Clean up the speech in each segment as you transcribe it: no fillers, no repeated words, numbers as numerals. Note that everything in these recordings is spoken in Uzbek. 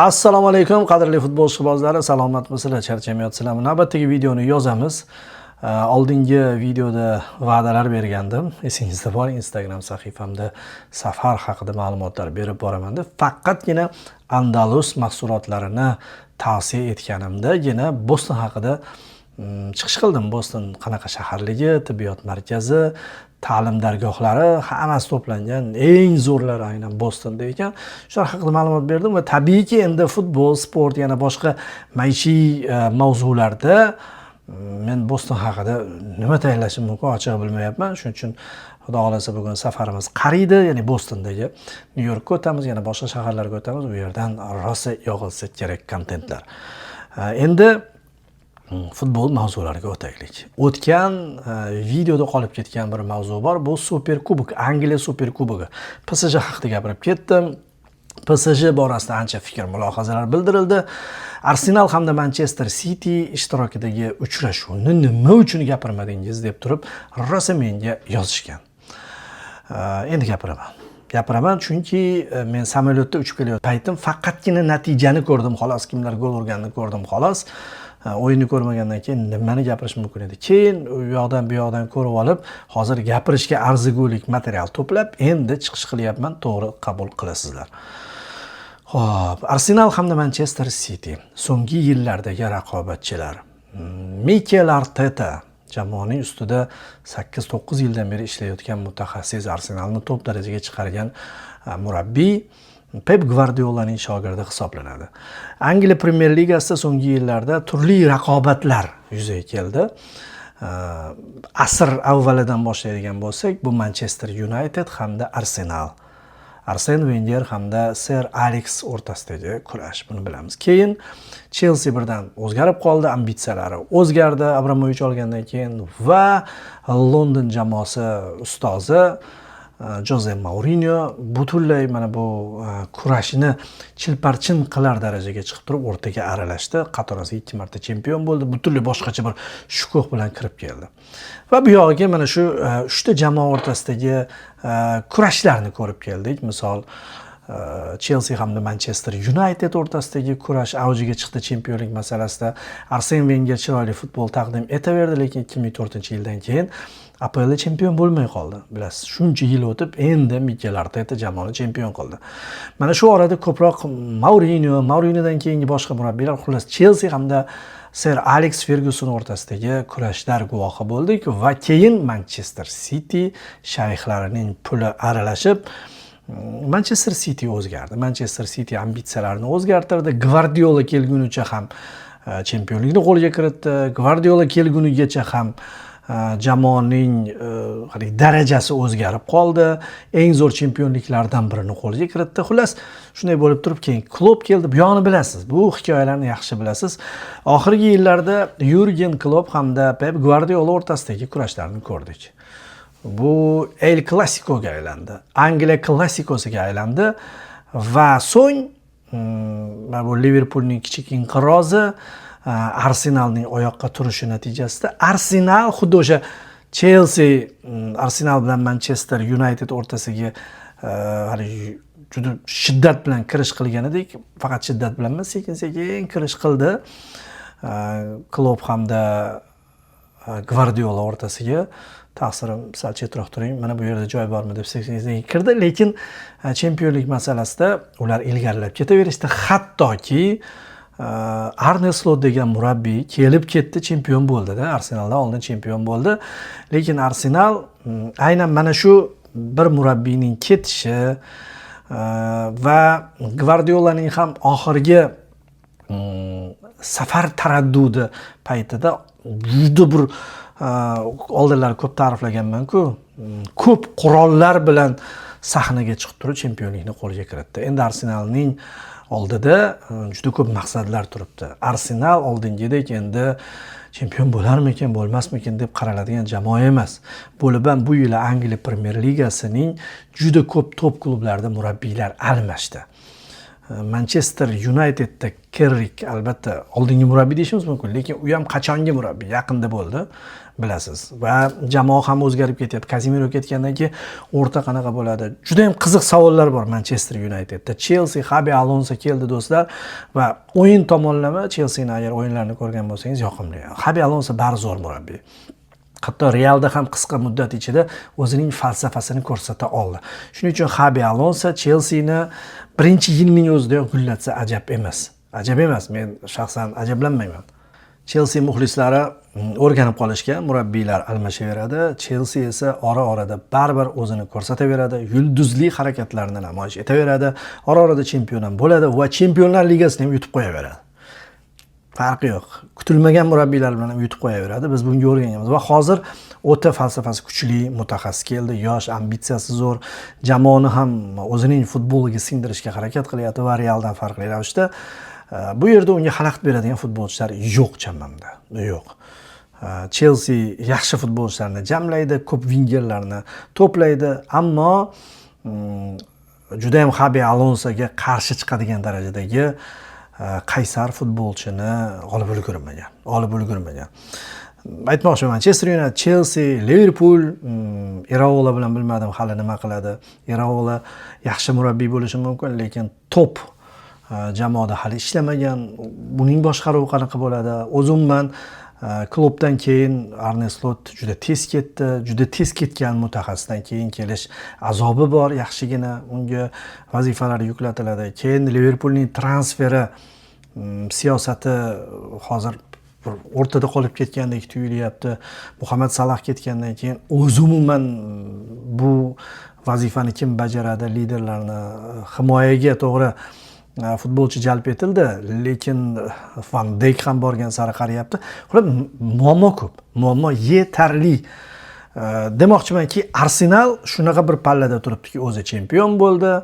Assalomu alaykum qadrli futbolchibozlar, salomatmisizlar, charchamayapsizlarmi? Navbatdagi videoni yozamiz. Oldingi videoda va'dalar bergandim. Esingizda bor, Instagram sahifamda safar haqida ma'lumotlar berib boraman deb. Faqatgina Andalus mahsulotlarini tavsiya etganimdagina Boston haqida chiqish qildim. Boston qanaqa shaharligi, tibbiyot markazi, ta'lim dargohlari hammasi to'plangan eng zo'rlari aynan Bostonda ekan. Shular haqida ma'lumot berdim va tabiiyki endi futbol, sport yana boshqa maishiy mavzularda men Boston haqida nima tayinlashim mumkin ochig'i bilmayapman. Shuning uchun Xudo xolasa bugun safarimiz qariydi, ya'ni Bostondagi New Yorkka o'tamiz, yana boshqa shaharlarga o'tamiz. U yerdan rosa yog'ilsa kerak kontentlar. Endi futbol mavzulariga o'taylik. O'tgan videoda qolib ketgan bir mavzu bor. Bu Super Kubok, Angliya Super Kubogi. PSG haqida gapirib ketdim. PSG borasida ancha fikr mulohazalar bildirildi. Arsenal hamda Manchester City ishtirokidagi uchrashuvni nima uchun gapirmadingiz deb turib rosa menga yozishgan. Endi gapiraman chunki men samolyotda uchib kelayotgan paytim faqatgina natijani ko'rdim, xolos kimlar gol urganini ko'rdim, xolos. O'yinni ko'rmagandan keyin nimani gapirish mumkin edi. Keyin u yoqdan bu yoqdan ko'rib olib, hozir gapirishga arzigulik material to'plab, endi chiqish qilyapman, to'g'ri qabul qilasizlar. Xo'p, Arsenal hamda Manchester City so'nggi yillardagi raqobatchilar. Mikel Arteta jamoaning ustida 8-9 yildan beri ishlayotgan mutaxassis, Arsenalni top darajaga chiqargan murabbiy Pep Guardiolaning shogirdi hisoblanadi. Angliya Premier Ligasida so'nggi yillarda turli raqobatlar yuzaga keldi. Asr avvalidan boshlaydigan bo'lsak, bu Manchester United hamda Arsenal. Arsene Wenger hamda Sir Alex o'rtasidagi kurash, buni bilamiz. Keyin Chelsea birdan o'zgarib qoldi, ambitsiyalari o'zgardi Abramovich olgandan keyin va London jamoasi ustozi Jose Mourinho butunlay mana bu kurashni chilparchin qilar darajaga chiqib turib o'rtaga aralashdi. Qatorasiga 2 marta chempion bo'ldi. Butunlay boshqacha bir shukuh bilan kirib keldi. Va bu yog'iga mana shu 3 ta jamoa o'rtasidagi kurashlarni ko'rib keldik. Misol Chelsea hamda Manchester United o'rtasidagi kurash avjiga chiqdi chempionlik masalasida. Arsene Wenger chiroyli futbol taqdim etaverdi, lekin 2004-yildan keyin APL chempion bo'lmay qoldi. Bilasiz, shuncha yil o'tib endi Mikel Arteta jamoani chempion qildi. Mana shu orada ko'proq Mourinhodan keyingi boshqa murabbiylar, xullas Chelsea hamda Sir Alex Ferguson o'rtasidagi kurashlar guvohi bo'ldik va keyin Manchester City shayxlarining puli aralashib Manchester City o'zgardi. Manchester City ambitsiyalarini o'zgartirdi. Guardiola kelgunicha ham chempionlikni qo'lga kiritdi. Guardiola kelgunigacha ham jamoaning darajasi o'zgarib qoldi. Eng zo'r chempionliklardan birini qo'lga kiritdi. Xullas, shunday bo'lib turib keyin Klopp keldi. Bu yo'qni bilasiz. Bu hikoyalarni yaxshi bilasiz. Oxirgi yillarda Jurgen Klopp hamda Pep Guardiola o'rtasidagi kurashlarni ko'rdik. Bu El Clasico'ga aylandi. Angliya klassikosiga aylandi va so'ng bu Liverpoolning kichik inqirozi, Arsenalning oyoqqa turishi natijasida Arsenal xuddi o'sha Chelsea, Arsenal bilan Manchester United o'rtasiga juda shiddat bilan kirish qilgan edik. Faqat shiddat bilan emas, sekin-sekin kirish qildi. Klopp hamda Guardiola o'rtasiga ta'sirim sal chetroq turing, mana bu yerda joy bormi deb sekin-sekin kirdi, lekin chempionlik masalasida ular ilgarilab ketaverishdi. Hattoki Arne Slot degan murabbiy kelib ketdi, chempion bo'ldi-da, Arsenaldan oldin chempion bo'ldi. Lekin Arsenal aynan mana shu bir murabbiyning ketishi va Guardiolaning ham oxirgi safar taraddudi paytida juda bir oldinlari ko'p ta'riflaganman-ku, ko'p qurollar bilan sahnaga chiqib turib chempionlikni qo'lga kiritdi. Endi Arsenalning oldida juda ko'p maqsadlar turibdi. Arsenal oldingidek endi chempion bo'larmikin, bo'lmasmikin deb qaraladigan jamoa emas. Bo'lib ham bu yil Angliya Premier Ligasining juda ko'p top klublarida murabbiylar almashdi. Manchester Unitedda Carrick albatta oldingi murabbiy deyishimiz mumkin, lekin u ham qachongi murabbiy, yaqinda bo'ldi. bilasiz. Va jamoa ham o'zgarib ketyapti. Casemiro ketgandan keyin o'rta qanaqa bo'ladi? Juda ham qiziq savollar bor Manchester Unitedda. Chelsea Xabi Alonso keldi do'stlar va o'yin tomonlama Chelsea'ning agar o'yinlarini ko'rgan bo'lsangiz yoqimli. Xabi Alonso barzor murabbiy. Hatto Realda ham qisqa muddat ichida o'zining falsafasini ko'rsata oldi. Shuning uchun Xabi Alonso Chelsea'ni birinchi yilning o'zida gullatsa ajab emas. Ajab emas, men shaxsan ajablanmayman. Chelsea muxlislari o'rganib qolishgan, murabbiylar almashaveradi. Chelsea esa ora-orada baribir o'zini ko'rsataveradi, yulduzli harakatlarni namoyish etaveradi, ora-orada chempion ham bo'ladi va Chempionlar Ligasini ham yutib qo'yaveradi. Farqi yo'q. Kutilmagan murabbiylar bilan ham yutib qo'yaveradi. Biz bunga o'rganganmiz va hozir o'ta falsafasi kuchli mutaxassis keldi, yosh, ambitsiyasi zo'r, jamoani ham o'zining futboliga singdirishga harakat qilyapti va Realdan farqli ravishda bu yerda unga xalaqit beradigan futbolchilar yo'q chammamda. Yo'q. Chelsea yaxshi futbolchilarni jamlaydi, ko'p vingerlarni to'playdi, ammo juda ham Xabi Alonsoga qarshi chiqadigan darajadagi qaysar futbolchini olib ulgurmagan. Aytmoqchiman, Manchester United, Chelsea, Liverpool, Iraola bilan bilmadim hali nima qiladi. Iraola yaxshi murabbiy bo'lishi mumkin, lekin top jamoada hali ishlamagan. Buning boshqaruvi qanaqa bo'ladi? O'zimman klubdan keyin Arne Slot juda tez ketdi, juda tez ketgan mutaxassisdan keyin kelish azobi bor, yaxshigina unga vazifalar yuklatiladi. Keyin Liverpoolning transferi siyosati hozir o'rtada qolib ketgandek tuyulyapti. Muhammad Salah ketgandan keyin umuman bu vazifani kim bajaradi? Liderlarni himoyaga to'g'ri futbolchi jalb etildi, lekin Van Dijk ham borgan sari qarayapti. Muammo ko'p, muammo yetarli. Demoqchimanki, Arsenal shunaqa bir pallada turibdiki, o'zi chempion bo'ldi,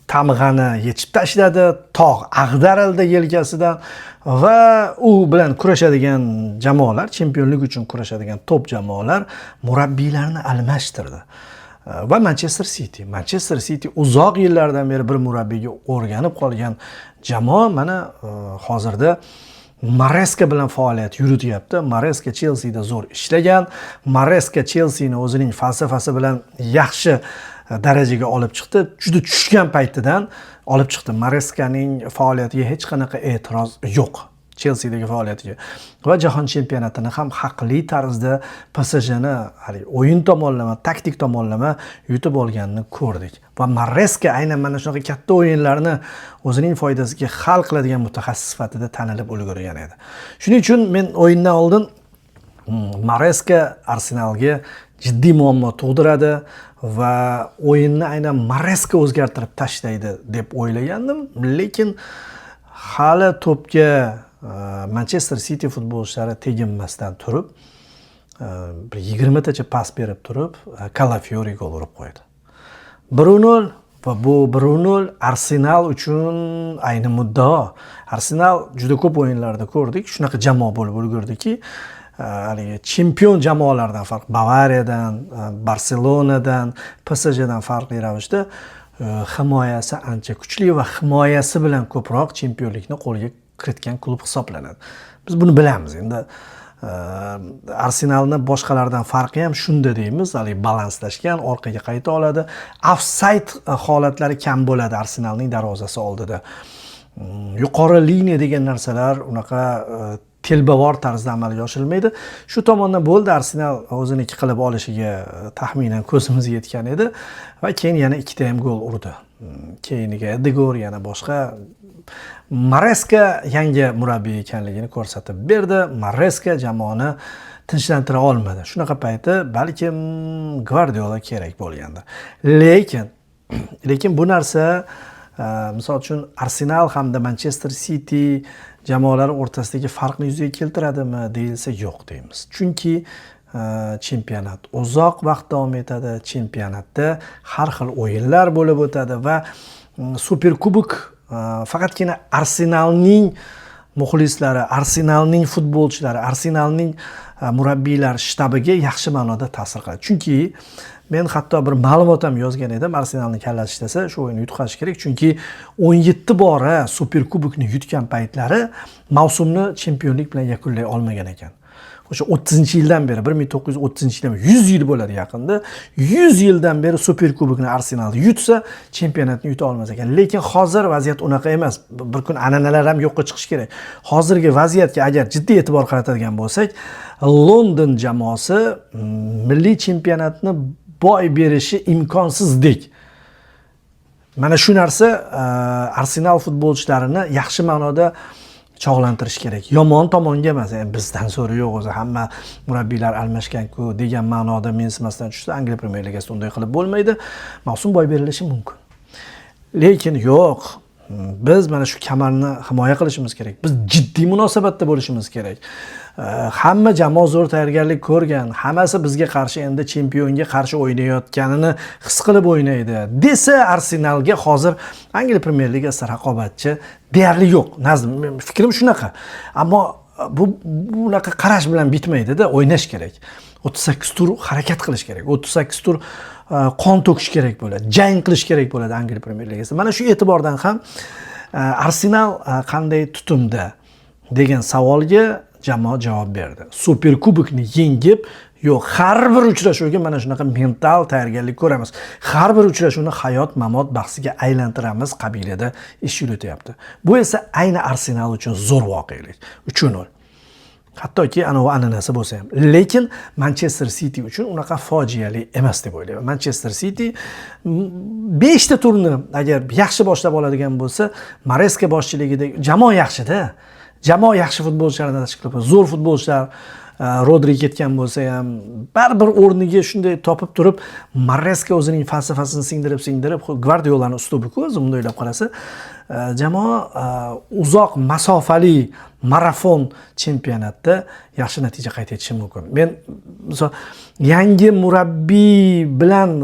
tamg'ani yechib tashladi, tog' ag'darildi yelkasidan va u bilan kurashadigan jamoalar, chempionlik uchun kurashadigan top jamoalar murabbiylarni almashtirdi. Va Manchester City uzoq yillardan beri bir murabbiyga o'rganib qolgan jamoa mana hozirda Maresca bilan faoliyat yurityapti. Maresca Chelsea'da zo'r ishlagan. Maresca Chelsea'ni o'zining falsafasi bilan yaxshi darajaga olib chiqdi. Juda tushgan paytidan olib chiqdi. Marescaning faoliyatiga hech qanaqa e'tiroz yo'q. Chelsea'dagi faoliyatiga va jahon chempionatini ham haqli tarzda PSJni o'yin tomonlama, taktik tomonlama yutib olganini ko'rdik. Va Maresca aynan mana shunaqa katta o'yinlarni o'zining foydasiga hal qiladigan mutaxassis sifatida tanilib ulgurgan edi. Shuning uchun men o'yindan oldin Maresca Arsenalga jiddiy muammo tug'diradi va o'yinni aynan Maresca o'zgartirib tashlaydi deb o'ylagandim, lekin hali to'pga Manchester City futbolchilari teginmasdan turib, bir 20 tacha pas berib turib, Calafiori gol urib qo'ydi. 1-0 va bu 1-0 Arsenal uchun ayni muddao. Arsenal juda ko'p o'yinlarda ko'rdik, shunaqa jamoa bo'lib ulgurdiki, chempion jamoalardan farq, Bavariyadan, Barselonadan, PSJdan farqli ravishda himoyasi ancha kuchli va himoyasi bilan ko'proq chempionlikni qo'lga kiritgan klub hisoblanadi. Biz buni bilamiz. Endi Arsenalni boshqalardan farqi ham shunda deymiz, balanslashgan, orqaga qayta oladi. Offside holatlari kam bo'ladi Arsenalning darvozasi oldida. Yuqori liniya degan narsalar unaqa telbavor tarzda amalga oshirilmaydi. Shu tomondan bo'ldi, Arsenal o'ziniki qilib olishiga taxminan ko'zimiz yetgan edi va keyin yana ikkita ham gol urdi. Keyiniga Edegor, yana boshqa. Maresca yangi murabbiy ekanligini ko'rsatib berdi. Maresca jamoani tinchlantira olmadi. Shunaqa payti balkim Guardiola kerak bo'lgandi. Lekin bu narsa misol uchun Arsenal hamda Manchester City jamoalari o'rtasidagi farqni yuzaga keltiradimi deyilsa yo'q deymiz. Chunki chempionat uzoq vaqt davom etadi. Chempionatda har xil o'yinlar bo'lib o'tadi va Super Kubok faqatgina Arsenalning muxlislari, Arsenalning futbolchilari, Arsenalning murabbiylar shtabiga yaxshi ma'noda ta'sir qiladi. Chunki men hatto bir ma'lumot ham yozgan edim, Arsenalni kallasi ishlasa shu o'yinni yutqazish kerak, chunki 17 bora Super Kubokni yutgan paytlari mavsumni chempionlik bilan yakunlay olmagan ekan. o'sha 30-yildan beri 1930-yildan beri 100 yil bo'ladi yaqinda. 100 yildan beri Superkubokni Arsenal yutsa, chempionatni yuta olmas ekan. Lekin hozir vaziyat unaqa emas. Bir kun an'analar ham yo'qqa chiqish kerak. Hozirgi vaziyatga agar jiddiy e'tibor qaratadigan bo'lsak, London jamoasi milliy chempionatni boy berishi imkonsizdek. Mana shu narsa Arsenal futbolchilarini yaxshi ma'noda chog'lantirish kerak. Yomon tomonga emas, bizdan so'ri yo'q o'zi, hamma murabbiylar almashgan-ku degan ma'noda mensimasdan tushsa, Angliya Premyer Ligasida unday qilib bo'lmaydi. Mavsum boy berilishi mumkin. Lekin yo'q. Biz mana shu kamarni himoya qilishimiz kerak. Biz jiddiy munosabatda bo'lishimiz kerak. Hamma jamoa zo'r tayyorgarlik ko'rgan, hammasi bizga qarshi endi chempionga qarshi o'ynayotganini his qilib o'ynaydi desa, Arsenalga hozir Angliya Premyer Ligasida raqobatchi deyarli yo'q. Fikrim shunaqa. Ammo bunaqa qarash bilan bitmaydi-da, o'ynash kerak. 38 tur harakat qilish kerak. 38 tur qon to'kish kerak bo'ladi, jang qilish kerak bo'ladi Angliya Premyer Ligasida. Mana shu e'tibordan ham Arsenal qanday tutumda degan savolga jamoa javob berdi. Superkubokni yengib, yo'q, har bir uchrashuvga mana shunaqa mental tayyorgarlik ko'ramiz. Har bir uchrashuvni hayot-mamot bahsiga aylantiramiz qabilida ish yurityapti. Bu esa ayni Arsenal uchun zo'r voqelik. 3-0. Hattoki an'anasi bo'lsa ham. Lekin Manchester City uchun unaqa fojiali emas deb o'ylayman. Manchester City 5 ta turni agar yaxshi boshlab oladigan bo'lsa, Maresca boshchiligida jamoa yaxshi-da. Jamoa yaxshi futbolchilarni tashkil qilib, zo'r futbolchilar, Rodri ketgan bo'lsa ham, baribir o'rniga shunday topib turib, Maresca o'zining falsafasini singdirib, Guardiolani uslubi-ku, o'zi bunday o'ylab qarasa, jamoa uzoq masofali marafon chempionatda yaxshi natija qayd etishi mumkin. Men misol yangi murabbiy bilan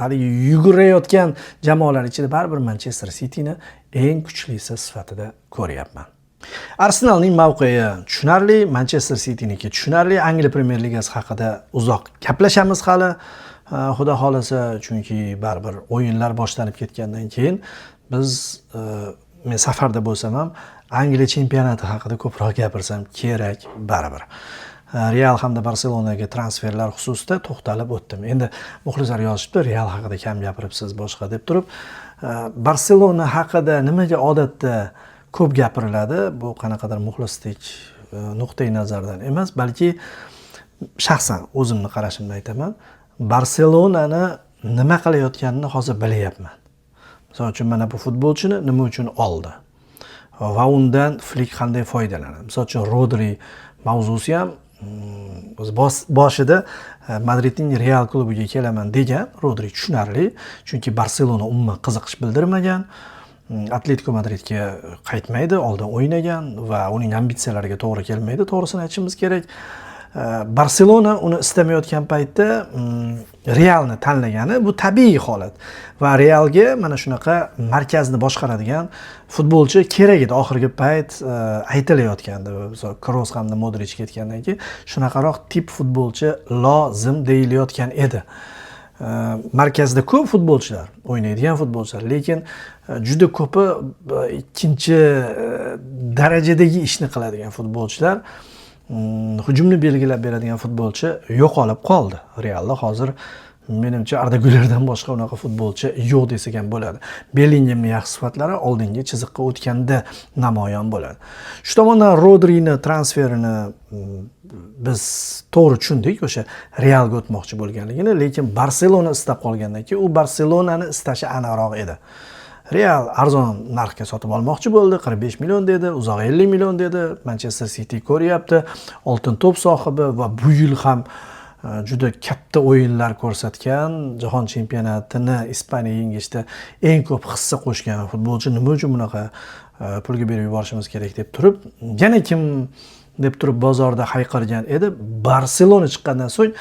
hali yugurayotgan jamoalar ichida baribir Manchester Cityni eng kuchlisi sifatida ko'ryapman. Arsenalning mavqei tushunarli, Manchester City'niki tushunarli. Angliya Premyer Ligasi haqida uzoq gaplashamiz hali, xudo xolasa, chunki baribir o'yinlar boshlanib ketgandan keyin biz men safarda bo'lsam ham Angliya chempionati haqida ko'proq gapirsam kerak baribir. Real hamda Barselonaga transferlar xususida to'xtalib o'tdim. Endi muxlislar yozishibdi, Real haqida kam gapiribsiz boshqa deb turib. Barselona haqida nimaga odatda ko'p gapiriladi? Bu qanaqadir muxlislik nuqtai nazardan emas, balki shaxsan o'zimni qarashimni aytaman. Barselonani nima qilayotganini hozir bilyapman. Misol uchun mana bu futbolchini nima uchun oldi va undan Flick qanday foydalanadi. Misol uchun Rodri mavzusi ham o'z boshida Madridning Real klubiga kelaman degan. Rodri tushunarli, chunki Barselona umuman qiziqish bildirmagan. Atletico Madridga qaytmaydi, oldin o'ynagan va uning ambitsiyalariga to'g'ri kelmaydi, to'g'risini aytishimiz kerak. Barselona uni istamayotgan paytda Realni tanlagani bu tabiiy holat va Realga mana shunaqa markazni boshqaradigan futbolchi kerak edi. Oxirgi payt aytilayotgandi, misol Kroos hamda Modric ketgandan keyin shunaqaroq tip futbolchi lozim deyilayotgan edi. Markazda ko'p futbolchilar, o'ynaydigan futbolchilar, lekin juda ko'pi ikkinchi darajadagi ishni qiladigan futbolchilar, hujumni belgilab beradigan futbolchi yo'qolib qoldi. Realda hozir menimcha Arda Gülerdan boshqa unaqa futbolchi yo'q desak ham bo'ladi. Bellinghamning yaxshi sifatlari oldingi chiziqqa o'tganda namoyon bo'ladi. Shu tomondan Rodrining transferini biz to'g'ri tushundik, o'sha Realga o'tmoqchi bo'lganligini, lekin Barselona istab qolgandan keyin u Barselonani istashi aniqroq edi. Real arzon narxga sotib olmoqchi bo'ldi, 45 million dedi, uzoq 50 million dedi. Manchester City ko'ryapti, oltin to'p sohibi va bu yil ham juda katta o'yinlar ko'rsatgan, jahon chempionatini Ispaniya yengishda eng ko'p hissa qo'shgan futbolchi nima uchun bunaqa pulga berib yuborishimiz kerak deb turib, yana kim deb turib bozorda hayqirgan edi. Barselona chiqqandan so'ng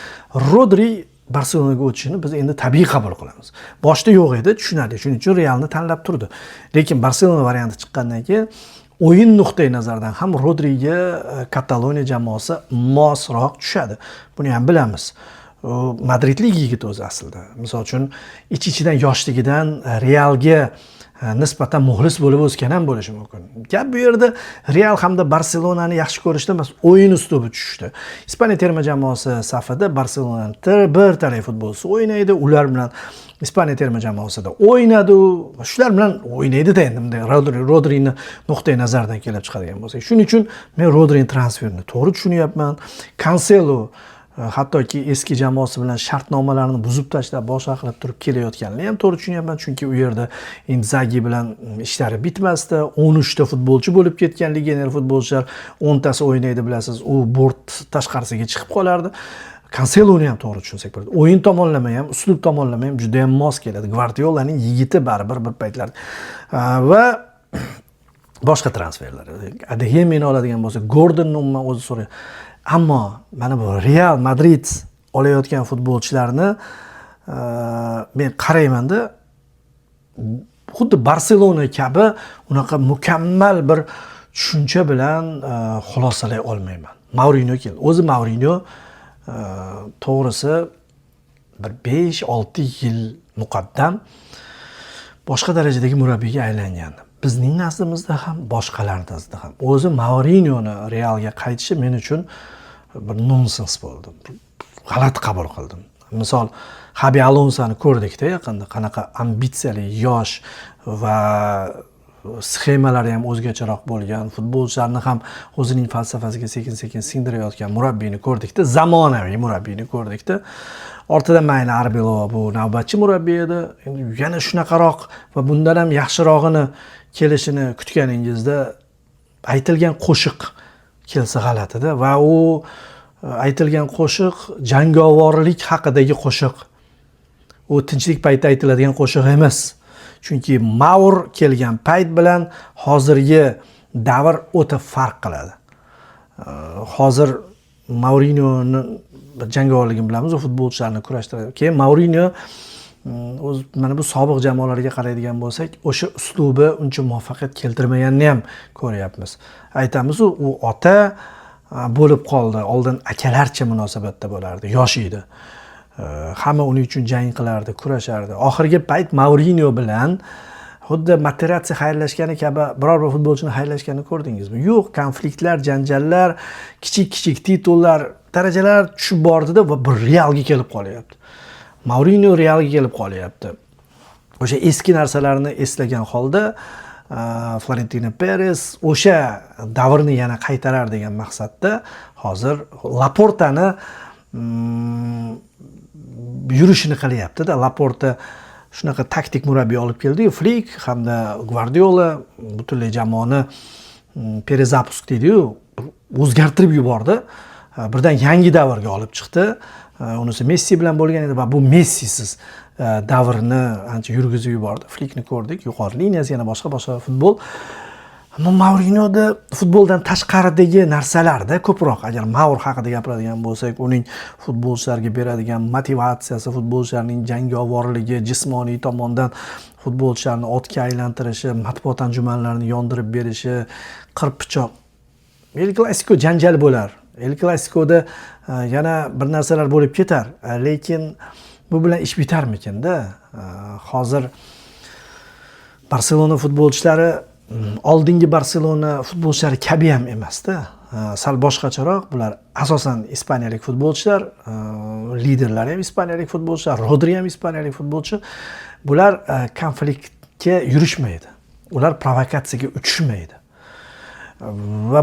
Rodri Barselonaga o'tishini biz endi tabiiy qabul qilamiz. Boshda yo'q edi, tushunarli. Shuning uchun Realni tanlab turdi. Lekin Barselona varianti chiqqandan keyin o'yin nuqtai nazaridan ham Rodriga Kataloniya jamoasi mosroq tushadi. Buni ham bilamiz. Madridlik yigit o'zi aslida. Misol uchun ichidan yoshligidan Realga nisbatan muxlis bo'lib o'sgan ham bo'lishi mumkin. Gap bu yerda Real hamda Barselonani yaxshi ko'rishda emas, o'yin uslubi tushishdi. Ispaniya terma jamoasi safida Barselonaning bir talay futbolchisi o'ynaydi, ular bilan Ispaniya terma jamoasida o'ynadi, shular bilan o'ynaydi-da endi bunday Rodrini nuqtai nazardan kelib chiqadigan bo'lsak. Shuning uchun men Rodrini transferini to'g'ri tushunyapman. Cancelo hattoki eski jamoasi bilan shartnomalarni buzib tashlab boshqa qilib turib kelayotganini ham to'g'ri tushunyapman, chunki u yerda Inzaghi bilan ishlari bitmasdi. 13 ta futbolchi bo'lib ketgan, legioner futbolchilar 10 tasi o'ynaydi bilasiz. U bort tashqarisiga chiqib qolardi. Canceloni ham to'g'ri tushunsak bo'ladi. O'yin tomonlama ham, uslub tomonlama ham juda ham mos keladi. Guardiolaning yigiti baribir bir paytlar. Va boshqa transferlar. Adeyemini oladigan bo'lsa, Gordonni umuman o'zi so'raydi. Ammo mana bu Real Madrid olayotgan futbolchilarni men qaraymanda, xuddi Barselona kabi unaqa mukammal bir tushuncha bilan xulosalay olmayman. Mourinho keldi. O'zi Mourinho to'g'risi bir 5-6 yil muqaddam boshqa darajadagi murabbiyga aylangandi. Bizning nazdimizda ham, boshqalar nazdida ham. O'zi Mourinhoni Realga qaytishi men uchun bir nonsens bo'ldi. G'alati qabul qildim. Misol, Xabi Alonsoni ko'rdikda yaqinda, qanaqa ambitsiyali, yosh va sxemalari ham o'zgacharoq bo'lgan, futbolchilarni ham o'zining falsafasiga sekin-sekin singdirayotgan murabbiyni ko'rdikda, zamonaviy murabbiyni ko'rdikda. Ortidan mayli Arbeloa bu navbatchi murabbiy edi. Endi yana shunaqaroq va bundan ham yaxshirog'ini kelishini kutganingizda aytilgan qo'shiq kelsa g'alatida va u aytilgan qo'shiq jangovorlik haqidagi qo'shiq. U tinchlik payti aytiladigan qo'shiq emas. Chunki Maur kelgan payt bilan hozirgi davr o'ta farq qiladi. Hozir Mourinhoni jangovorligini bilamiz, u futbolchilarni kurashtiradi. Keyin Mourinho o'z mana bu sobiq jamoalarga qaraydigan bo'lsak, o'sha uslubi uncha muvaffaqiyat keltirmaganini ham ko'ryapmiz. Aytamiz, u ota bo'lib qoldi. Oldin akalarcha munosabatda bo'lardi, yosh edi. Hamma uning uchun jang qilardi, kurashardi. Oxirgi payt Mourinho bilan xuddi Materazzi xayrlashgani kabi biror bir futbolchini xayrlashganini ko'rdingizmi? Yo'q, konfliktlar, janjallar, kichik-kichik titullar, darajalar tushib bordida va bir Realga kelib qolyapti. Mourinho Realga kelib qolyapti. O'sha eski narsalarni eslagan holda Florentino Perez o'sha davrni yana qaytarar degan maqsadda hozir Laportani yurishini qilyapti-da. Laporta shunaqa taktik murabbiy olib keldi-yu, Flick hamda Guardiola butunlay jamoani perezapusk deydi-yu, o'zgartirib yubordi. Birdan yangi davrga olib chiqdi. Unisi Messi bilan bo'lgan edi va bu Messisiz davrni ancha yurgizib yubordi. Flickni ko'rdik, yuqori liniyasi yana boshqa futbol. Ammo Mourinhoda futboldan tashqaridagi narsalarda ko'proq, agar Maur haqida gapiradigan bo'lsak, uning futbolchilarga beradigan motivatsiyasi, futbolchilarning jangovorligi, jismoniy tomondan futbolchilarni otga aylantirishi, matbuot anjumanlarini yondirib berishi, qirpichoq. El Clasico janjal bo'lar. El Clasicoda yana bir narsalar bo'lib ketar, lekin bu bilan ish bitarmikin-da. Hozir Barselona futbolchilari oldingi Barselona futbolchilari kabi ham emas-da. Sal boshqacharoq. Bular asosan ispaniyalik futbolchilar, liderlari ham ispaniyalik futbolchilar, Rodri ham ispaniyalik futbolchi. Bular konfliktga yurishmaydi. Ular provokatsiyaga uchishmaydi. Va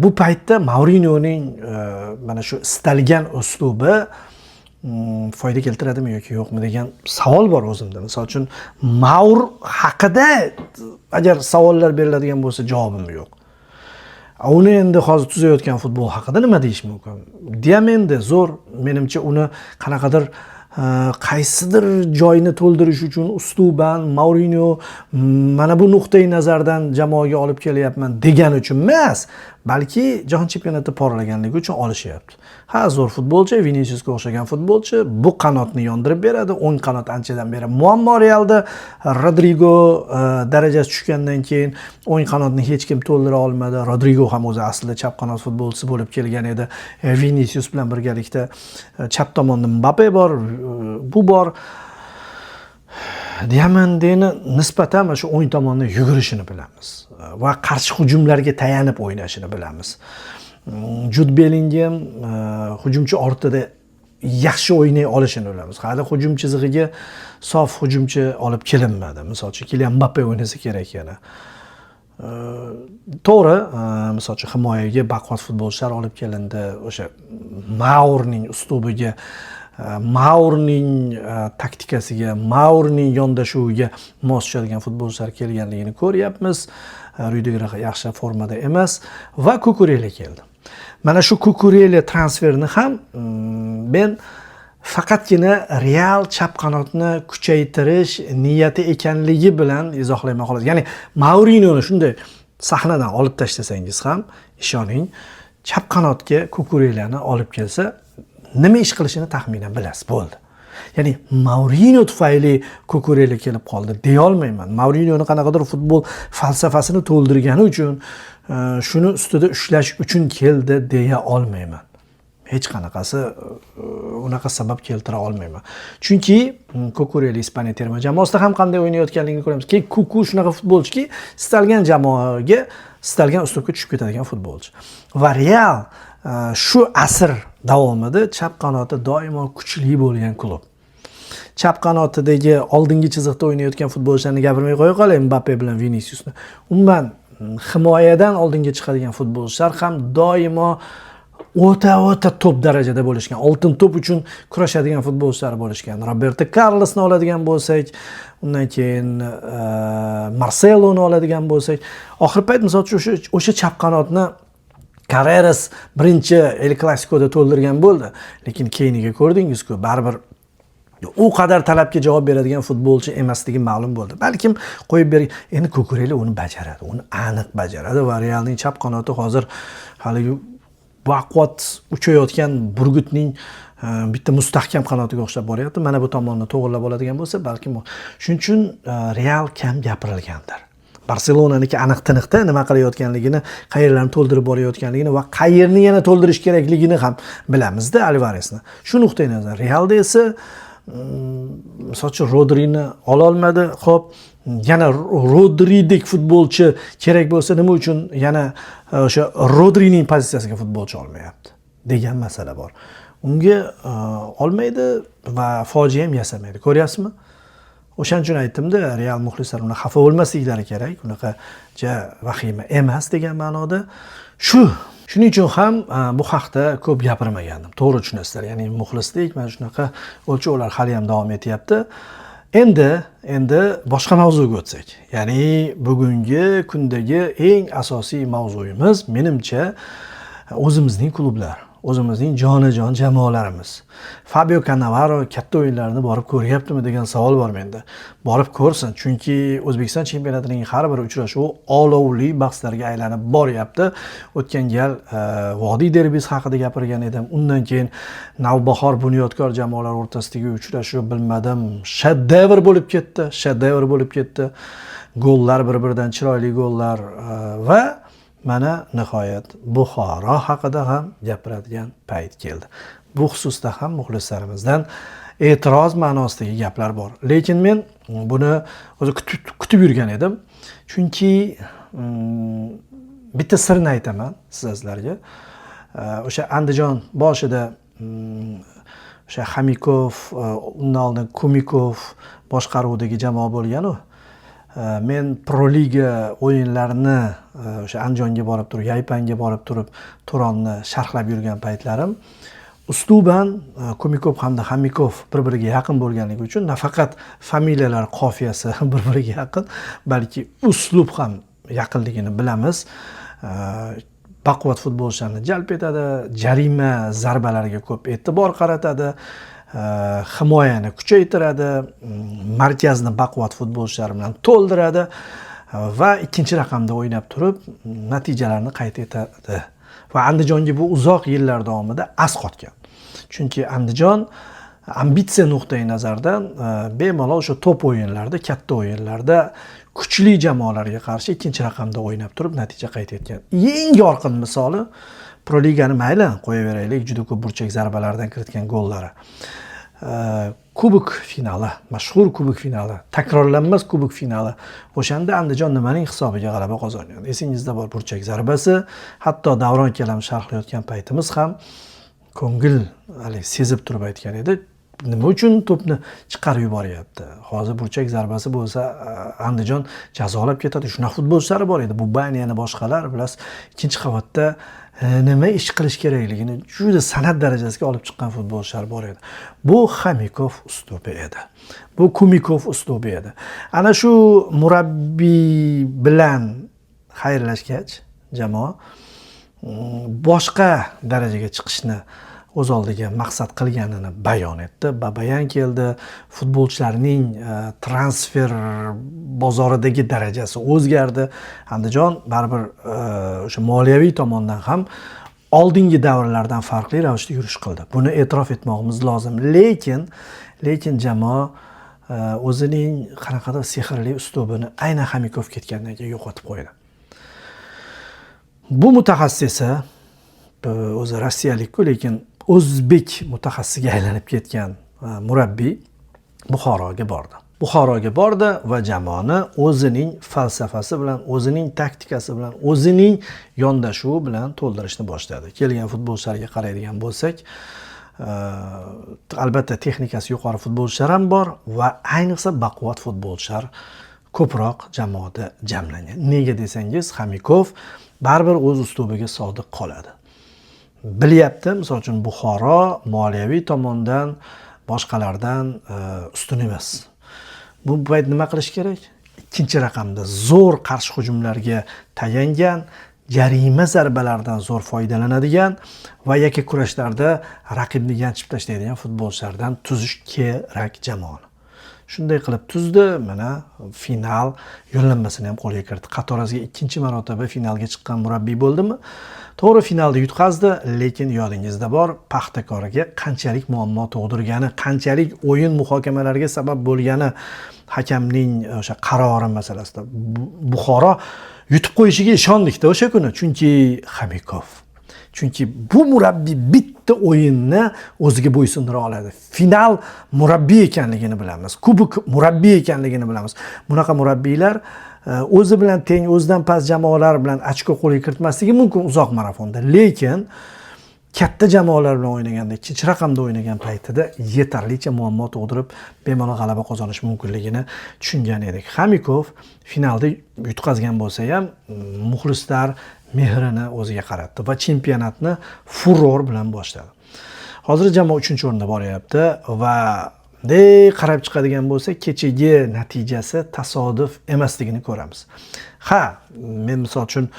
bu paytda Mourinhoning mana shu istalgan uslubi foyda keltiradimi yoki yo'qmi degan savol bor o'zimda. Misol uchun Maur haqida agar savollar beriladigan bo'lsa javobim yo'q. Uni endi hozir tuzayotgan futbol haqida nima deyish mumkin? Deyam endi zo'r, menimcha uni qanaqadir qaysidir joyini to'ldirish uchun usluban Mourinho mana bu nuqtai nazardan jamoaga olib kelyapman degan uchun emas, balki jahon chempionati porlaganligi uchun olishyapti. Ha, zo'r futbolchi, Viniciusga o'xshagan futbolchi, bu qanotni yondirib beradi. O'ng qanot anchadan beri muammo Realda. Rodrigo darajasi tushgandan keyin o'ng qanotni hech kim to'ldira olmadi. Rodrigo ham o'zi aslida chap qanot futbolchisi bo'lib kelgan edi. Vinicius bilan birgalikda chap tomonda Mbappe bor, bu bor. Diamandeni nisbatan mana shu o'yin tomondan yugurishini bilamiz va qarshi hujumlarga tayanib o'ynashini bilamiz. Jude Bellingham hujumchi ortida yaxshi o'ynay olishini bilamiz. Hali hujum chizig'iga sof hujumchi olib kelinmadi. Misol uchun Kylian Mbappe o'ynasa kerak yana. To'g'ri, misol uchun himoyaga baquvvat futbolchilar olib kelindi. O'sha Maurning uslubiga, Maurning taktikasiga, Maurning yondashuviga mos tushadigan futbolchilar kelganligini ko'ryapmiz. Rudiger yaxshi formada emas va Kukurela keldi. Mana shu Kukurela transferini ham men faqatgina Real chap qanotni kuchaytirish niyati ekanligi bilan izohlayman xolos. Ya'ni Mourinhoni shunday sahnadan olib tashlasangiz ham ishoning, chap qanotga Kukurelani olib kelsa, nima ish qilishini taxminan bilasiz, bo'ldi. Ya'ni Mourinho tufayli Kukurela kelib qoldi deya olmayman. Mourinhoni qanaqadir futbol falsafasini to'ldirgani uchun, shuni ustida ushlash uchun keldi deya olmayman. Hech qanaqasi unaqa sabab keltira olmayman. Chunki Kukurela Ispaniya terma jamoasida ham qanday o'ynayotganligini ko'ramiz. Kuku shunaqa futbolchiki, istalgan jamoaga, istalgan uslubga tushib ketadigan futbolchi. Va Real shu asr davomida chap qanoti doimo kuchli bo'lgan klub. Chap qanotidagi oldingi chiziqda o'ynayotgan futbolchilarni gapirmay qo'ya qolay, Mbappe bilan Viniciusni. Umuman himoyadan oldinga chiqadigan futbolchilar ham doimo o'ta top darajada bo'lishgan. Oltin to'p uchun kurashadigan futbolchilar bo'lishgan. Roberto Carlosni oladigan bo'lsak, undan keyin Marceloni oladigan bo'lsak, oxir payt misol uchun o'sha chap qanotni Carreras birinchi El Clasico'da to'ldirgan bo'ldi. Lekin keyiniga ko'rdingiz-ku, baribir u qadar talabga javob beradigan futbolchi emasligi ma'lum bo'ldi. Balkim qo'yib bering. Endi Kukurela uni bajaradi, uni aniq bajaradi va Realning chap qanoti hozir haligi baquvvat uchayotgan burgutning bitta mustahkam qanotiga o'xshab boryapti. Mana bu tomonni to'g'rilab oladigan bo'lsa, balkim shuning uchun Real kam gapirilgandir. Barselonaniki aniq tiniqda nima qilayotganligini, qayerlarni to'ldirib borayotganligini va qayerni yana to'ldirish kerakligini ham bilamizda Alvaresni. Shu nuqtai nazar. Realda esa misol uchun Rodrini ola olmadi. Xo'p, yana Rodridek futbolchi kerak bo'lsa, nima uchun yana o'sha Rodrining pozitsiyasiga futbolchi olmayapti degan masala bor. Unga olmaydi va fojia ham yasamaydi. Ko'ryapsizmi? O'shaning uchun aytdim-da, Real muxlislari uni xafa bo'lmasliklari kerak. Unaqa vahima emas degan ma'noda. Shuning uchun ham bu haqda ko'p gapirmagandim. To'g'ri tushunasizlar. Ya'ni muxlislik mana shunaqa o'lchovlar hali ham davom etyapti. Endi boshqa mavzuga o'tsak. Ya'ni bugungi kundagi eng asosiy mavzuyimiz menimcha o'zimizning klublar, o'zimizning jonajon jamoalarimiz. Fabio Cannavaro katta o'yinlarni borib ko'ryaptimi degan savol bor menda. Borib ko'rsin, chunki O'zbekiston chempionatining har bir uchrashuvi olovli bahslarga aylanib boryapti. O'tgan gal Vodiy derbisi haqida gapirgan edim. Undan keyin Navbahor Bunyodkor jamoalar o'rtasidagi uchrashuv bilmadim, shedevr bo'lib ketdi. Gollar bir-biridan chiroyli gollar va mana nihoyat Buxoro haqida ham gapiradigan payt keldi. Bu xususda ham muxlislarimizdan e'tiroz ma'nosidagi gaplar bor. Lekin men buni o'zi kutib yurgan edim. Chunki bitta sirni aytaman sizlarga. O'sha Andijon boshida o'sha Xamikov, undan oldin Kumikov boshqaruvidagi jamoa bo'lgan-ku. Men Pro Liga o'yinlarini o'sha Andijonga borib turib, Yaypanga borib turib, Turonni sharhlab yurgan paytlarim usluban Kumikov hamda Xamikov bir-biriga yaqin bo'lganligi uchun nafaqat familiyalar qofiyasi bir-biriga yaqin, balki uslub ham yaqinligini bilamiz. Baquvvat futbolchilarni jalb etadi, jarima zarbalariga ko'p e'tibor qaratadi. Himoyani kuchaytiradi, markazni baquvvat futbolchilar bilan to'ldiradi va ikkinchi raqamda o'ynab turib natijalarni qayd etadi. Va Andijonga bu uzoq yillar davomida as qotgan. Chunki Andijon ambitsiya nuqtai nazaridan bemalol o'sha top o'yinlarda, katta o'yinlarda kuchli jamoalarga qarshi ikkinchi raqamda o'ynab turib natija qayd etgan. Eng yorqin misoli Pro Ligani mayli qo'yaveraylik, juda ko'p burchak zarbalaridan kiritgan gollari. kubok finali, mashhur kubok finali, takrorlanmas kubok finali. O'shanda Andijon nimaning hisobiga g'alaba qozongan? Esingizda bor, burchak zarbasi. Hatto Davron kalam sharhlayotgan paytimiz ham ko'ngil sezib turib aytgan edi. Nima uchun to'pni chiqarib yuboryapti? Hozir burchak zarbasi bo'lsa Andijon jazolab ketadi. Shunaqa futbolchilar bor edi. Bu Baniyani boshqalar bilas, ikkinchi qavatda nima ish qilish kerakligini juda san'at darajasiga olib chiqqan futbolchilar bor edi. Bu Xamikov uslubi edi. Bu Kumikov uslubi edi. Ana shu murabbiy bilan xayrlashgach, jamoa boshqa darajaga chiqishni o'z oldiga maqsad qilganini bayon etdi. Babayan keldi, futbolchilarning transfer bozoridagi darajasi o'zgardi. Andijon baribir o'sha moliyaviy tomondan ham oldingi davrlardan farqli ravishda yurish qildi. Buni e'tirof etmoqimiz lozim. Lekin jamoa o'zining qanaqadir sehrli uslubini aynan Xamikov ketgandan keyin yo'qotib qo'ydi. Bu mutaxassisi o'zi rossiyalik-ku, lekin o'zbek mutaxassisiga aylanib ketgan murabbiy Buxoroga bordi va jamoani o'zining falsafasi bilan, o'zining taktikasi bilan, o'zining yondashuvi bilan to'ldirishni boshladi. Kelgan futbolchilarga qaraydigan bo'lsak, albatta texnikasi yuqori futbolchilar ham bor va ayniqsa baquvvat futbolchilar ko'proq jamoada jamlangan. Nega desangiz, Xamikov baribir o'z uslubiga sodiq qoladi. Bilyapti, misol uchun Buxoro moliyaviy tomondan boshqalardan ustun emas. Bu payt nima qilish kerak? Ikkinchi raqamda zo'r qarshi hujumlarga tayangan, jarima zarbalaridan zo'r foydalanadigan va yakka kurashlarda raqibni yanchib tashlaydigan futbolchilardan tuzish kerak jamoani. Shunday qilib tuzdi, mana final yo'llanmasini ham qo'lga kiritdi. Qatorasiga ikkinchi marotaba finalga chiqqan murabbiy bo'ldimi? To'g'ri, finalda yutqazdi, lekin yodingizda bor, Paxtakoriga qanchalik muammo tug'dirgani, qanchalik o'yin muhokamalariga sabab bo'lgani, hakamning o'sha qarori masalasida. Buxoro yutib qo'yishiga ishondik-da o'sha kuni, chunki Xamikov. Chunki bu murabbiy bitta o'yinni o'ziga bo'ysundira oladi. Final murabbiy ekanligini bilamiz. Kubok murabbiy ekanligini bilamiz. Bunaqa murabbiylar o'zi bilan teng, o'zidan past jamoalar bilan ochko qo'lga kiritmasligi mumkin uzoq marafonda. Lekin katta jamoalar bilan o'ynaganda, ikkinchi raqamda o'ynagan paytida yetarlicha muammo tug'dirib, bemalol g'alaba qozonish mumkinligini tushungan edik. Xamikov finalda yutqazgan bo'lsa ham muxlislar mehrini o'ziga qaratdi va chempionatni furor bilan boshladi. Hozir jamoa 3-o'rinda boryapti va qarab chiqadigan bo'lsa, kechagi natijasi tasodif emasligini ko'ramiz. Men misol uchun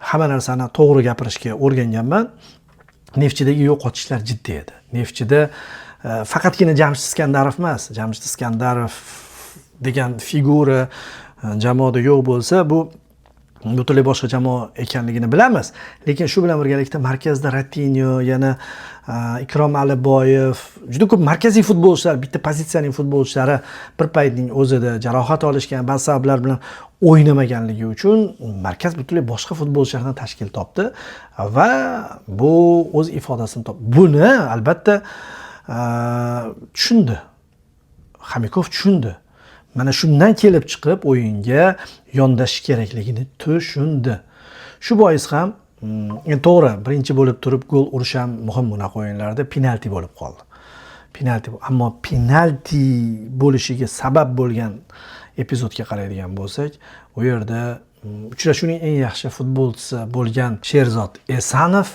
hamma narsani to'g'ri gapirishga o'rganganman. Neftchidagi yo'qotishlar jiddiy edi. Neftchida faqatgina Jamshid Iskandarov emas, Jamshid Iskandarov degan figura jamoada yo'q bo'lsa, bu butunlay boshqa jamoa ekanligini bilamiz. Lekin shu bilan birgalikda markazda Ratinho, yana Ikrom Aliboyev, juda ko'p markaziy futbolchilar, bitta pozitsiyaning futbolchilari bir paytning o'zida jarohat olishgan, ba'zi sabablar bilan o'ynamaganligi uchun markaz butunlay boshqa futbolchilardan tashkil topdi va bu o'z ifodasini topdi. Buni albatta tushundi. Xamikov tushundi. Mana shundan kelib chiqib o'yinga yondashish kerakligini tushundi. Shu bois ham to'g'ri, birinchi bo'lib turib gol urish ham muhim bunaqa o'yinlarda, penalti bo'lib qoldi. Ammo penalti bo'lishiga sabab bo'lgan epizodga qaraydigan bo'lsak, u yerda uchrashuvning eng yaxshi futbolchisi bo'lgan Sherzod Esanov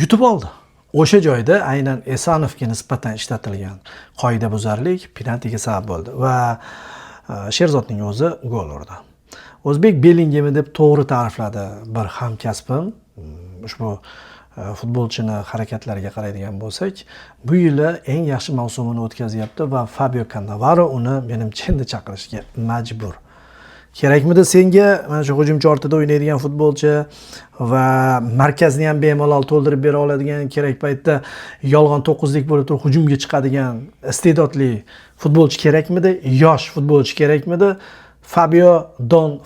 yutib oldi. O'sha joyda aynan Esanovga nisbatan ishlatilgan qoidabuzarlik penaltiga sabab bo'ldi va Sherzodning o'zi gol urdi. O'zbek Bellingemi deb to'g'ri ta'rifladi bir hamkasbim. Ushbu futbolchini harakatlariga qaraydigan bo'lsak, bu yili eng yaxshi mavsumini o'tkazyapti va Fabio Cannavaro uni menimcha endi chaqirishga majbur. Kerakmidi senga mana shu hujumchi ortida o'ynaydigan futbolchi va markazni ham bemalol to'ldirib bera oladigan, kerak paytda yolg'on 9lik bo'lib turib hujumga chiqadigan iste'dodli futbolchi kerakmidi? Yosh futbolchi kerakmidi?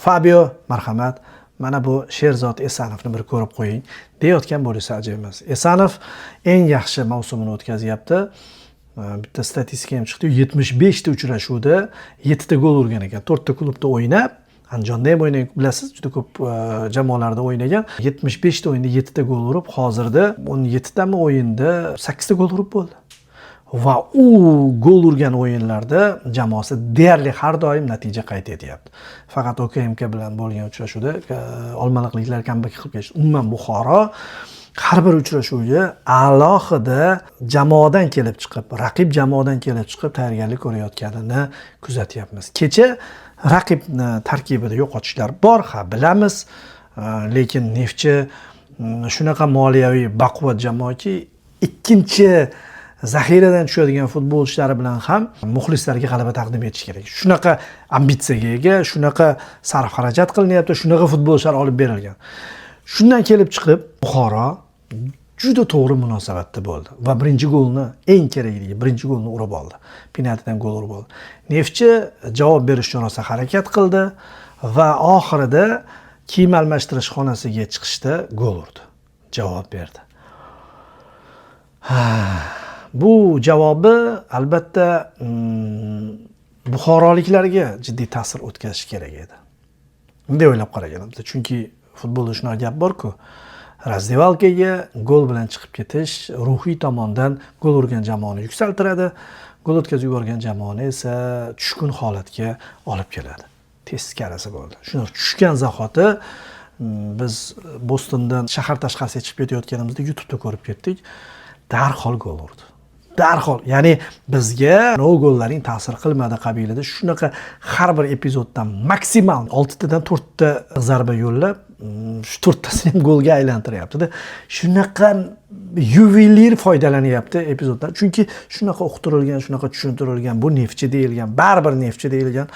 Fabio marhamat, mana bu Sherzod Esanovni bir ko'rib qo'ying deyotgan bo'lsa ajab emas. Esanov eng yaxshi mavsumini o'tkazyapti. Bitta statistika ham chiqdi. 75 ta uchrashuvda 7 ta gol urgan ekan. 4 ta klubda o'ynab, Andijonda ham o'ynagan, bilasiz, juda ko'p jamoalarda o'ynagan. 75 ta o'yinda 7 ta gol urib, hozirda 17 tami o'yinda 8 ta gol urib bo'ldi. Va u gol urgan o'yinlarda jamoasi deyarli har doim natija qayd etyapti. Faqat OKMK bilan bo'lgan uchrashuvda olmaliqliklar kambek qilib ketdi. Umuman Buxoro har bir uchrashuvga alohida jamoadan kelib chiqib, raqib jamoadan kelib chiqib tayyorgarlik ko'rayotganini kuzatyapmiz. Kecha raqibni tarkibida yo'qotishlar bor, ha bilamiz, lekin Neftchi shunaqa moliyaviy baquvvat jamoaki, ikkinchi zaxiradan tushadigan futbolchilari bilan ham muxlislarga g'alaba taqdim etish kerak. Shunaqa ambitsiyaga ega, shunaqa sarf xarajat qilinyapti, shunaqa futbolchilar olib berilgan. Shundan kelib chiqib Buxoro juda to'g'ri munosabatda bo'ldi va birinchi golni, eng kerakligi birinchi golni urib oldi. Penaltidan gol urib oldi. Neftchi javob berishga rosa harakat qildi va oxirida kiyim almashtirish xonasiga chiqishda gol urdi. Javob berdi. Bu javobi albatta buxoroliklarga jiddiy ta'sir o'tkazishi kerak edi. Bunday o'ylab qaraganimda, chunki futbolda shunaqa gap bor-ku, razdevalkaga gol bilan chiqib ketish ruhiy tomondan gol urgan jamoani yuksaltiradi, gol o'tkazib yuborgan jamoani esa tushkun holatga olib keladi. Teskarasi bo'ldi. Shuni tushgan zahoti biz Bostondan shahar tashqarisiga chiqib ketayotganimizda YouTube'da ko'rib ketdik. Darhol gol urdi. Darhol, ya'ni bizga o gollaring ta'sir qilmadi qabilida shunaqa har bir epizoddan maksimal 6 tadan 4 ta zarba yo'llab, shu 4 tasini ham golga aylantiryapti-da. Shunaqa yuvelir foydalanyapti epizoddan. Chunki shunaqa o'qitilgan, shunaqa tushuntirilgan, bu Neftchi deyilgan, baribir Neftchi deyilgan.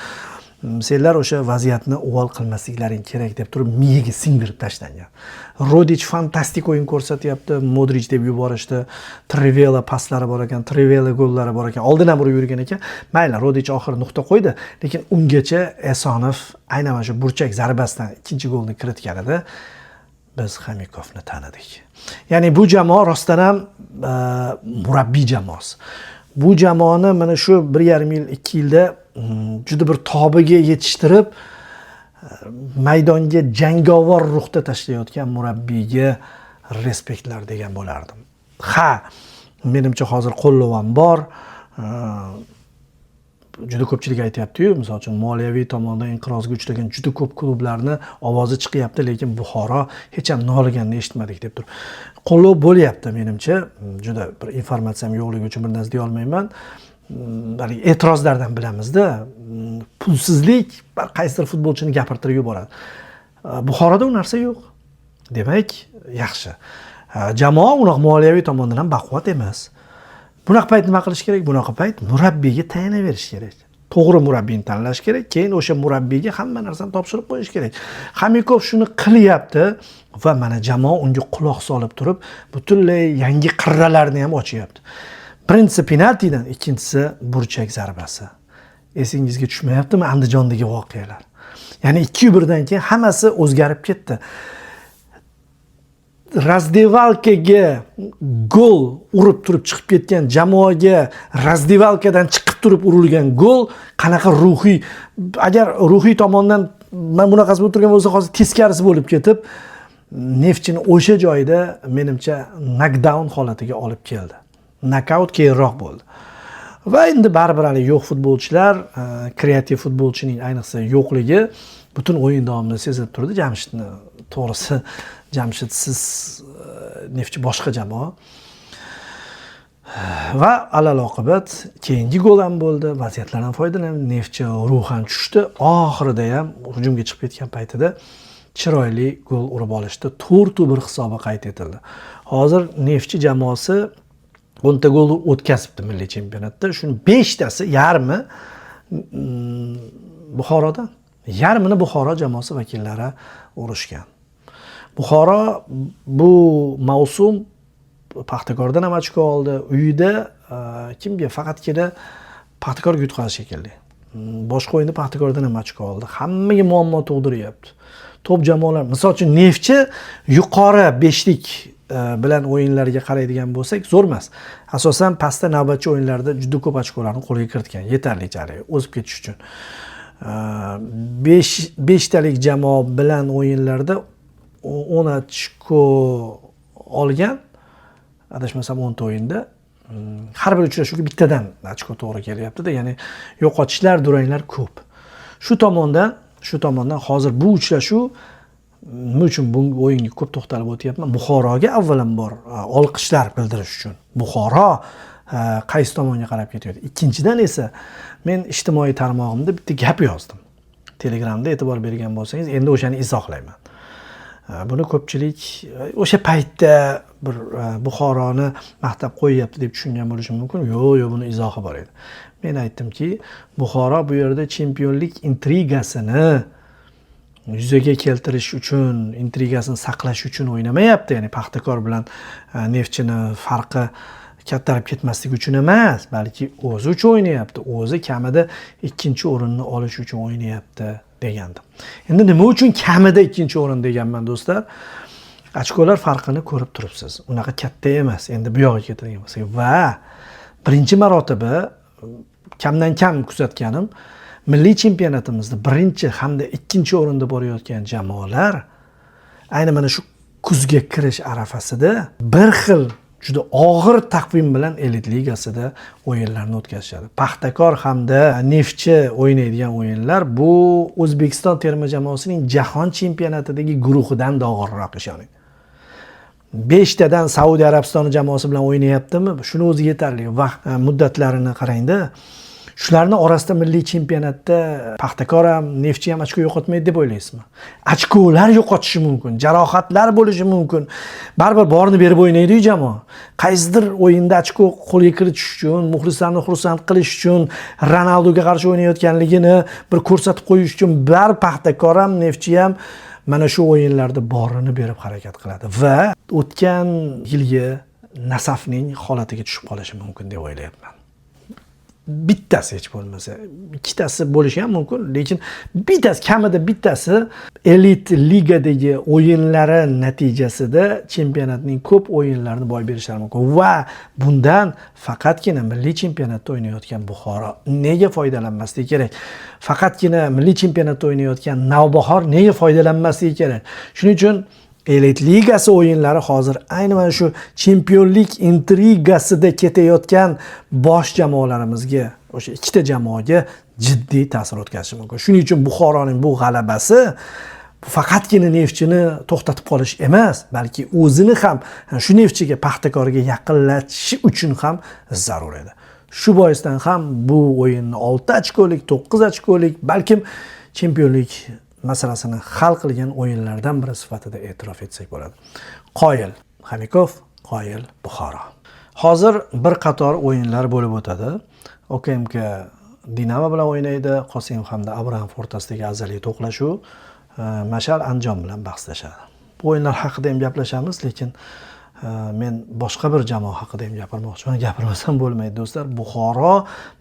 Senlar o'sha vaziyatni uvol qilmasliklaring kerak deb turib miyaga singdirib tashlangan. Rodic fantastik o'yin ko'rsatyapti, Modric deb yuborishdi, Trivela paslari bor ekan, Trivela gollari bor ekan, oldin ham urib yurgan ekan. Mayli, Rodic oxiri nuqta qo'ydi, lekin ungacha Esonov aynan mana shu burchak zarbasidan ikkinchi golni kiritganida biz Xamikovni tanidik. Ya'ni bu jamoa rostdan ham murabbiy jamoasi. Bu jamoani mana shu 1,5 yil, 2 yilda juda bir tobiga yetishtirib, maydonga jangovar ruhda tashlayotgan murabbiyga respektlar degan bo'lardim. Ha, menimcha hozir qo'llovam bor. Juda ko'pchilik aytayapti-yu, misol uchun moliyaviy tomondan inqirozga uchragan juda ko'p klublarni ovozi chiqyapti, lekin Buxoro hech ham noliganini eshitmadik deb turib. Qo'llov bo'lyapti menimcha. Juda bir informatsiyam yo'qligi uchun bir narsa deya olmayman. E'tirozlardan bilamizda, pulsizlik bir qaysidir futbolchini gapirtirib yuboradi. Buxoroda u narsa yo'q. Demak, yaxshi. Jamoa unaqa moliyaviy tomondan ham baquvvat emas. Bunaqa payt nima qilish kerak? Bunaqa payt murabbiyga tayinlaverish kerak. To'g'ri murabbiyni tanlash kerak, keyin o'sha murabbiyga hamma narsani topshirib qo'yish kerak. Xamikov shuni qilyapti va mana jamoa unga quloq solib turib, butunlay yangi qirralarni ham ochyapti. Birinchisi penaltidan, ikkinchisi burchak zarbasi. Esingizga tushmayaptimi Andijondagi voqealar? Ya'ni 2-1dan keyin hammasi o'zgarib ketdi. Razdevalkaga gol urib turib chiqib ketgan jamoaga razdevalkadan chiqib turib urilgan gol qanaqa ruhiy, agar ruhiy tomondan men bunaqasi bo'lib turgan bo'lsa, hozir teskarisi bo'lib ketib, Neftchini o'sha joyda menimcha knockdown holatiga olib keldi. Knockout keyinroq bo'ldi. Va endi baribir hali yo'q futbolchilar, kreativ futbolchining ayniqsa yo'qligi butun o'yin davomida sezilib turdi. Jamshidni to'g'risi, Jamshid siz Neftchi boshqa jamoa. Va alal-oqibat keyingi gol ham bo'ldi, vaziyatlardan foydalanib Neftchi ruhan tushdi. Oxirida ham hujumga chiqib ketgan paytida chiroyli gol urib olishdi. 4-1 hisobi qayd etildi. Hozir Neftchi jamoasi 10 ta gol o'tkazibdi milliy chempionatda. Shuni 5 tasi yarmi Buxorodan. Yarmini Buxoro jamoasi vakillari urishgan. Buxoro bu mavsum Paxtakordan ham ochko oldi. Uyida kimga? Faqatgina Paxtakor yutqazish shekilli. Boshqa o'yinda Paxtakordan ham ochko oldi. Hammaga muammo tug'diryapti. Top jamoalar, misol uchun Neftchi yuqori 5lik bilan o'yinlarga qaraydigan bo'lsak, zo'r emas. Asosan pastda navbatchi o'yinlarda juda ko'p ochkolarni qo'lga kiritgan, yetarlichalik o'zib ketish uchun. 5 talik jamoa bilan o'yinlarda 10 ochko olgan, adashmasam 10 ta o'yinda har bir uchrashuvga bittadan ochko to'g'ri kelyapti-da, ya'ni yo'qotishlar, duranglar ko'p. Shu tomondan hozir bu uchrashuv nima uchun bu o'yinga ko'p to'xtalib o'tyapman? Buxoroga avvalambor olqishlar bildirish uchun. Buxoro qaysi tomonga qarab ketyapti? Ikkinchidan esa men ijtimoiy tarmog'imda bitta gap yozdim. Telegramda e'tibor bergan bo'lsangiz, endi o'shani izohlayman. Buni ko'pchilik o'sha paytda bir Buxoroni maqtab qo'yyapti deb tushungan bo'lishi mumkin. Yo'q, buni izohi bor edi. Men aytdimki, Buxoro bu yerda chempionlik intrigasini yuzaga keltirish uchun, intrigasini saqlash uchun o'ynamayapti. Ya'ni Paxtakor bilan Neftchini farqi kattarib ketmasligi uchun emas, balki o'zi uchun o'ynayapti. O'zi kamida 2-o'rinni olish uchun o'ynayapti degandim. Endi nima uchun kamida 2-o'rin deganman do'stlar? Ochkolar farqini ko'rib turibsiz. Unaqa katta emas. Endi bu yoqqa ketadigan bo'lsak va birinchi marotaba kamdan kam kuzatganim, milliy chempionatimizda 1 hamda 2-o'rinda borayotgan jamoalar ayni mana shu kuzga kirish arafasida bir xil juda og'ir taqvim bilan elit ligasida o'yinlarni o'tkazishadi. Paxtakor hamda Neftchi o'ynaydigan o'yinlar bu O'zbekiston terma jamoasining jahon chempionatidagi guruhidan da og'irroq, ishoning. 5 tadan Saudiya Arabistoni jamoasi bilan o'ynayaptimi? Shuni o'zi yetarli. Vaqt muddatlarini qarang-da. Shularning orasida milliy chempionatda Paxtakor ham, Neftchi ham ochko yo'qotmaydi deb o'ylaysizmi? Ochkolar yo'qotishi mumkin, jarohatlar bo'lishi mumkin. Baribir borini berib o'ynaydi jamoa. Qaysidir o'yinda ochko qo'lga kiritish uchun, muxlislarni xursand qilish uchun, Ronaldoga qarshi o'ynayotganligini bir ko'rsatib qo'yish uchun bar Paxtakor ham, Neftchi ham mana shu o'yinlarda borini berib harakat qiladi va o'tgan yilgi Nasafning holatiga tushib qolishi mumkin deb o'ylayapman. Bittasi hech bo'lmasa, ikkitasi bo'lishi ham mumkin, lekin kamida bittasi elit ligadagi o'yinlari natijasida chempionatning ko'p o'yinlarini boy berishlari mumkin va bundan faqatgina milliy chempionatda o'ynayotgan Buxoro nega foydalanmasligi kerak? Faqatgina milliy chempionatda o'ynayotgan Navbahor nega foydalanmasligi kerak? Shuning uchun elit ligasi o'yinlari hozir ayni mana shu chempionlik intrigasida ketayotgan bosh jamoalarimizga, o'sha ikkita jamoaga jiddiy ta'sir o'tkazishi mumkin. Shuning uchun Buxoroning bu g'alabasi faqatgina Neftchini to'xtatib qolish emas, balki o'zini ham shu Neftchiga, Paxtakorga yaqinlashishi uchun ham zarur edi. Shu boisdan ham bu o'yinni 6 ochkolik, 9 ochkolik, balkim chempionlik masalasini hal qilgan o'yinlardan biri sifatida e'tirof etsak bo'ladi. Qoyil Xomikov, qoyil Buxoro. Hozir bir qator o'yinlar bo'lib o'tadi. OKMK Dinamo bilan o'ynaydi, Qosimov hamda Abraham o'rtasidagi azaliy to'qnashuv, Mashal Andijon bilan bahslashadi. Bu o'yinlar haqida ham gaplashamiz, lekin men boshqa bir jamoa haqida ham gapirmoqchiman. Gapirmasam bo'lmaydi do'stlar. Buxoro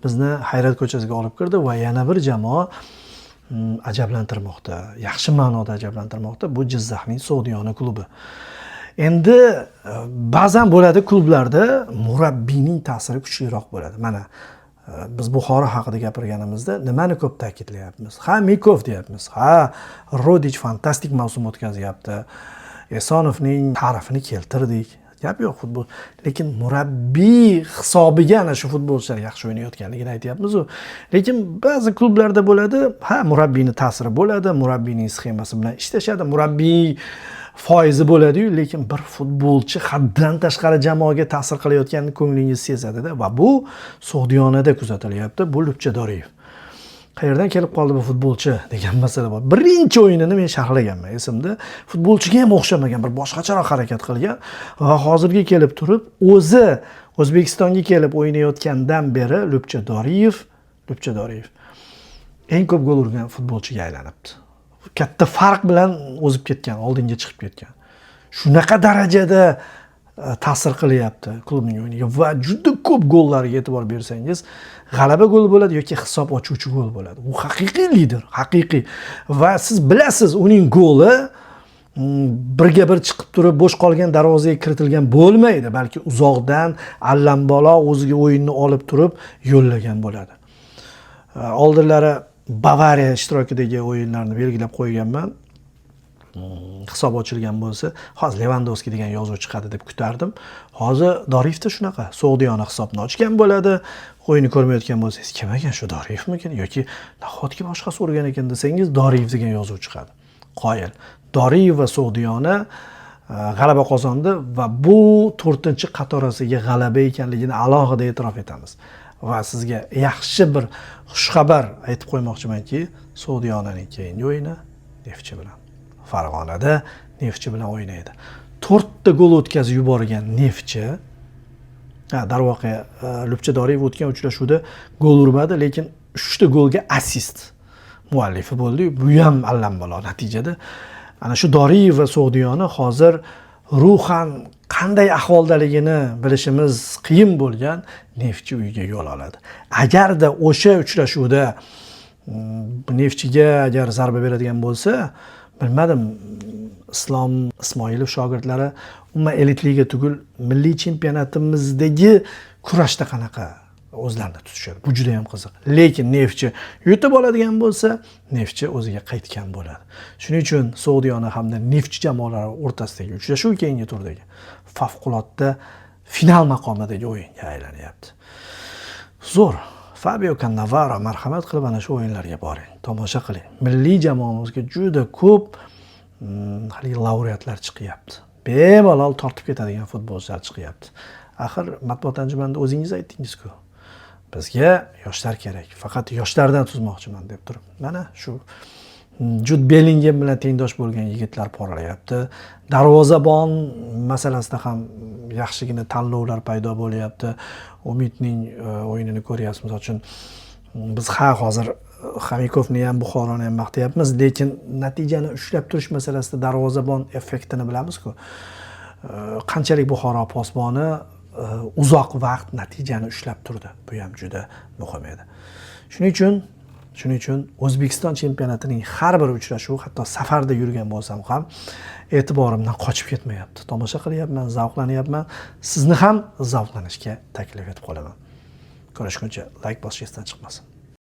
bizni hayrat ko'chasiga olib kirdi va yana bir jamoa ajablantirmoqda. Yaxshi ma'noda ajablantirmoqda. Bu Jizzaxning Sog'diyona klubi. Endi ba'zan bo'ladi klublarda murabbiyning ta'siri kuchliroq bo'ladi. Mana biz Buxoro haqida gapirganimizda nimani ko'p ta'kidlayapmiz? Ha, Mikov deyapmiz. Ha, Rodich fantastik mavsum o'tkazyapti. Esonovning ta'rifini keltirdik. Gap yo'q futbol. Lekin murabbiy hisobiga ana shu futbolchilar yaxshi o'ynayotganligini aytyapmiz. Lekin ba'zi klublarda bo'ladi, ha, murabbiyning ta'siri bo'ladi, murabbiyning sxemasi bilan ishlashadi, murabbiy foizi bo'ladi-yu, lekin bir futbolchi haddan tashqari jamoaga ta'sir qilayotganini ko'nglingiz sezadi-da va bu Sog'diyonada kuzatilyapti. Bu Lupchadoriyev. Qayerdan kelib qoldi bu futbolchi degan masala bor. Birinchi o'yinini men sharhlaganman, esimda. Futbolchiga ham o'xshamagan, bir boshqacharoq harakat qilgan va hozirga kelib turib o'zi O'zbekistonga kelib o'ynayotgandan beri Lupchadoriyev eng ko'p gol urgan futbolchiga aylanibdi. Katta farq bilan o'zib ketgan, oldinga chiqib ketgan. Shunaqa darajada ta'sir qilyapti klubning o'yiniga va juda ko'p gollarga e'tibor bersangiz, g'alaba gol bo'ladi yoki hisob ochuvchi gol bo'ladi. U haqiqiy lider, haqiqiy. Va siz bilasiz, uning goli birga bir chiqib turib bo'sh qolgan darvozaga kiritilgan bo'lmaydi, balki uzoqdan allambalo o'ziga o'yinni olib turib yo'llagan bo'ladi. Oldinlari Bavariya ishtirokidagi o'yinlarni belgilab qo'yganman. Hisob ochilgan bo'lsa, hozir Lewandowski degan yozuv chiqadi deb kutardim. Hozir Doriyevda shunaqa, So'g'diyona hisobni ochgan bo'ladi. O'yinni ko'rmayotgan bo'lsangiz, kim ekan shu Doriyevmikin yoki nahotki boshqasi urgan ekan desangiz, Doriyev degan yozuv chiqadi. Qoyil. Doriyev va So'g'diyona g'alaba qozondi va bu 4-qatorasiga g'alaba ekanligini alohida e'tirof etamiz. Va sizga yaxshi bir xushxabar aytib qo'ymoqchimanki, So'g'diyonaning keyingi o'yini Neftchi bilan. Farg'onada Neftchi bilan o'ynaydi. 4 ta gol o'tkazib yuborgan Neftchi, darvoqe Lubcha Doriyev o'tgan uchrashuvda gol urmadi, lekin 3 ta golga assist muallifi bo'ldi. Bu ham allambalo natijada. Ana shu Doriyev va So'g'diyona hozir ruhan qanday ahvoldaligini bilishimiz qiyin bo'lgan Neftchi uyiga yo'l oladi. Agarda o'sha uchrashuvda Neftchiga agar zarba beradigan bo'lsa, bilmadim, Islom Ismoilov shogirdlari umuman elitliga tugul milliy chempionatimizdagi kurashda qanaqa o'zlarini tutishadi. Bu juda ham qiziq. Lekin Neftchi yutib oladigan bo'lsa, Neftchi o'ziga qaytgan bo'ladi. Shuning uchun So'g'diyona hamda Neftchi jamoalari o'rtasidagi uchrashuv keyingi turdagi favqulodda final maqomidagi o'yinga aylanyapti. Zo'r. Fabio Cannavaro marhamat qilib ana shu o'yinlarga boring, tomosha qiling. Milliy jamoamizga juda ko'p hali laureatlar chiqyapti. Bemalol tortib ketadigan futbolchilar chiqyapti. Axir matbuot anjumanida o'zingiz aytdingiz-ku. Bizga yoshlar kerak. Faqat yoshlardan tuzmoqchiman deb turib. Mana shu Jude Bellingham bilan tengdosh bo'lgan yigitlar poralayapti. Darvozabon masalasida ham yaxshigina tanlovlar paydo bo'lyapti. Umidning o'yinini ko'ryapmiz. Misol uchun biz hozir Xamikovni ham, Buxoroni ham maqtayapmiz, lekin natijani ushlab turish masalasida darvozabon effektini bilamiz-ku. Qanchalik Buxoro posboni uzoq vaqt natijani ushlab turdi. Bu ham juda muhim edi. Shuning uchun O'zbekiston chempionatining har bir uchrashuvi, hatto safarda yurgan bo'lsam ham e'tiborimdan qochib ketmayapti. Tomosha qilyapman, zavqlanyapman. Sizni ham zavqlanishga taklif etib qolaman. Ko'rishguncha like bosishdan chiqmasin.